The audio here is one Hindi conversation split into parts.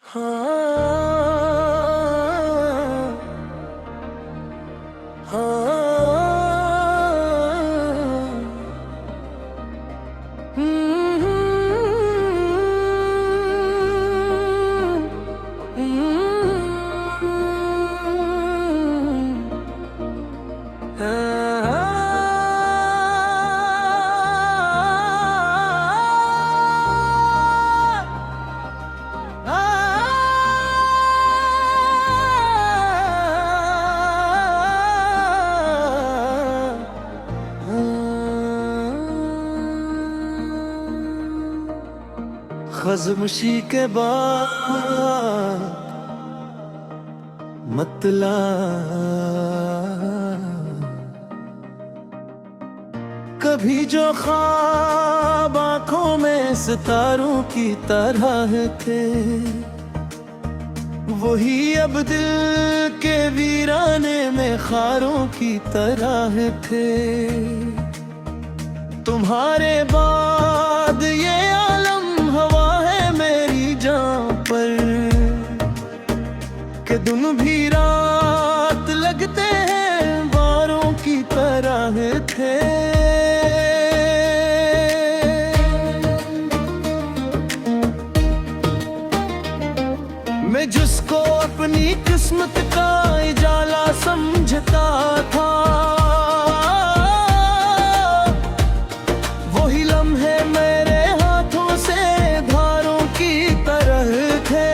हाँ, हाँ, हम्म, खज़मुशी के बाद मतलब कभी जो ख्वाब आँखों में सितारों की तरह थे, वही अब दिल के वीराने में खारों की तरह थे। तुम्हारे बाद ये आलम हवा है मेरी जान पर, कि दिन भी रात लगते हैं बारों की तरह थे। मैं जिसको अपनी किस्मत का उजाला समझता था, वही लम्हे मेरे हाथों से धारों की तरह थे।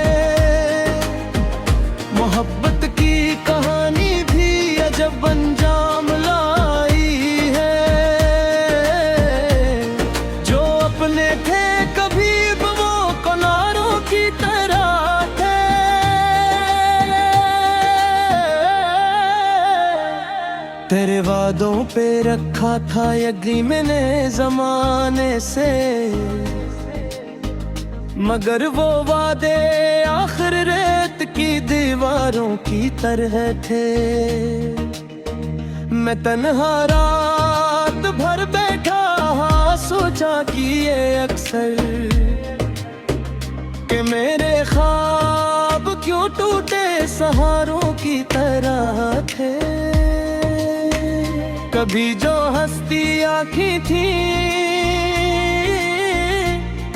मोहब्बत की कहानी भी अजब अंजाम लाई है। जो अपने थे कभी वो किनारों की तरह थे। तेरे वादों पे रखा था यकीन मैंने जमाने से, मगर वो वादे आखिर रेत की दीवारों की तरह थे। मैं तन्हा रात भर बैठा सोचा कि ये अक्सर, कि मेरे ख्वाब क्यों टूटे सहारों की तरह थे। कभी जो हंसती आँखें थी,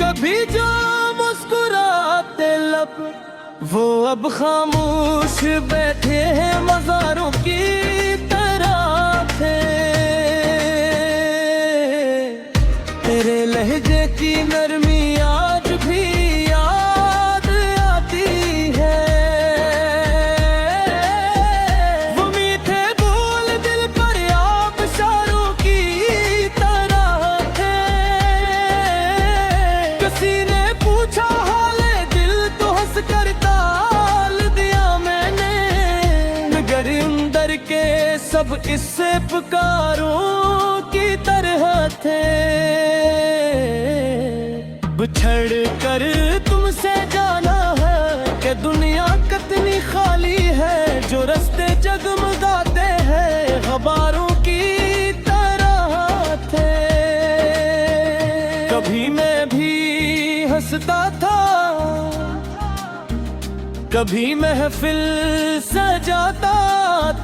कभी जो मुस्कुराते लब, वो अब खामोश बैठे हैं मज़ारों की तरह थे। तेरे लहजे की नरमी आज भी याद आती है। वो मीठे बोल दिल पर आबशारों की तरह थे। किसी ने पूछा हाले दिल तो हंस कर टाल दिया मैंने, मगर अंदर के सब इससे पुकारों की तरह थे। बिछड़ कर तुमसे जाना है कि दुनिया कितनी खाली है। जो रास्ते जगमगाते हैं गबारों की तरह थे। कभी मैं भी हंसता था, कभी महफिल सजाता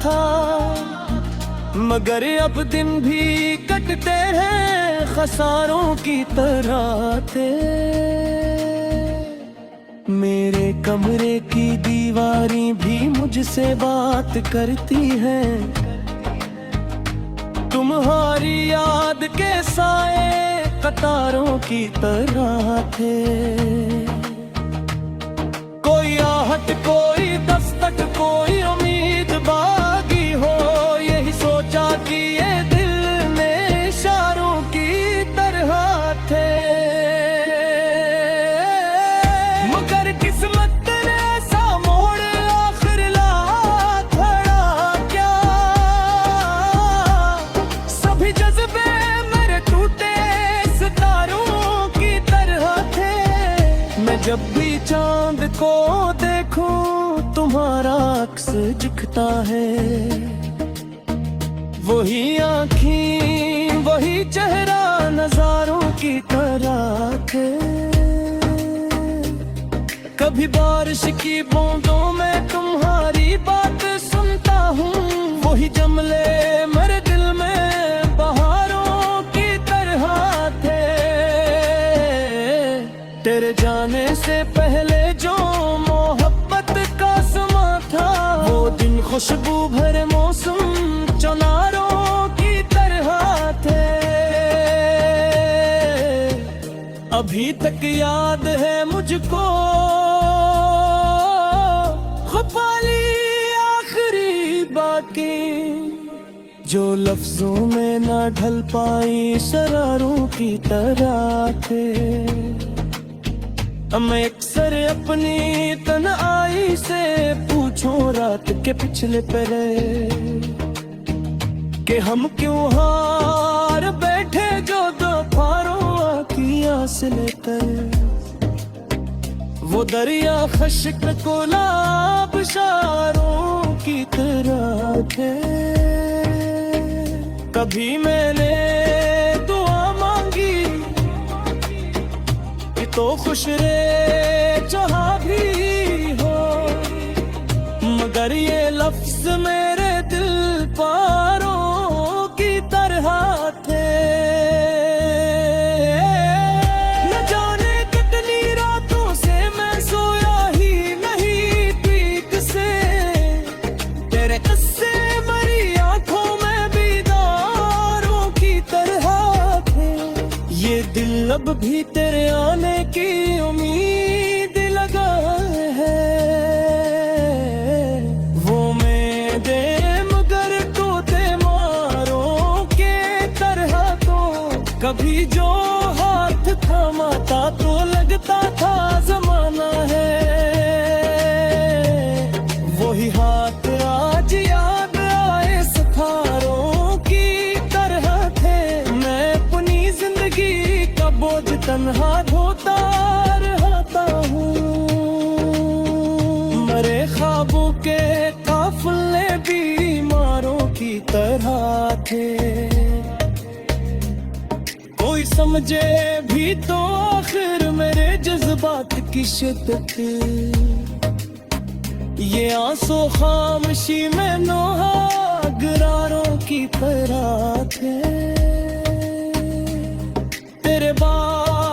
था, मगर अब दिन भी कटते हैं खसारों की तरह थे। मेरे कमरे की दीवारें भी मुझसे बात करती हैं। तुम्हारी याद के साए कतारों की तरह थे। कोई आहट कोई दस्तक कोई उम्मीद बागी हो, यही सोचा कि ये दिल में इशारों की तरह थे। मगर किस्मत ने ऐसा मोड़ आखिर ला खड़ा क्या। सभी जज्बे मेरे टूटे सितारों की तरह थे। मैं जब भी चांद को देखूं तुम्हारा अक्स दिखता है। वही आँखें वही चेहरा नजारों की तरह थे। कभी बारिश की बूंदों में तुम्हारी बात सुनता हूँ, वही जमले मेरे दिल में बहारों की तरह थे। तेरे जाने से पहले जो मोहब्बत का समा था, वो दिन खुशबू भरे मौसम चनारों की तरह थे। अभी तक याद है मुझको ख्वाली आखिरी बातें, जो लफ्जों में ना ढल पाई शरारों की तरह थे। मैं अक्सर अपनी तन्हाई से पूछूं रात के पिछले पहरे, कि हम क्यों हार बैठे जो दो फारों की आस लेकर। वो दरिया खश्क गुलाब शारों की तरह थे। कभी मैंने दुआ मांगी कि तो खुश रहे जहाँ भी हो, मगर ये लफ्ज मेरे दिल पारों की तरह थे। न जाने कितनी रातों से मैं सोया ही नहीं ठीक से, तेरे किस्से मरी आंखों में बीदारों की तरह थे। ये दिल अब भी तेरे आने की उम्मीद लगा है। वो मैं दे मगर तोते मारों के तरह तो कभी जो हाथ थमाता तो लगता था जमाना है। वही हाथ आज याद आए सफारों की तरह थे। मैं अपनी जिंदगी का बोझ तन्हा ढोता रहता हूँ। मरे ख्वाबों के काफिले बीमारों की तरह थे। कोई समझे भी तो आखिर मेरे जज्बात की शिद्दत, ये आंसू खामोशी में नोहा गरारों की तरह थे। तेरे बाद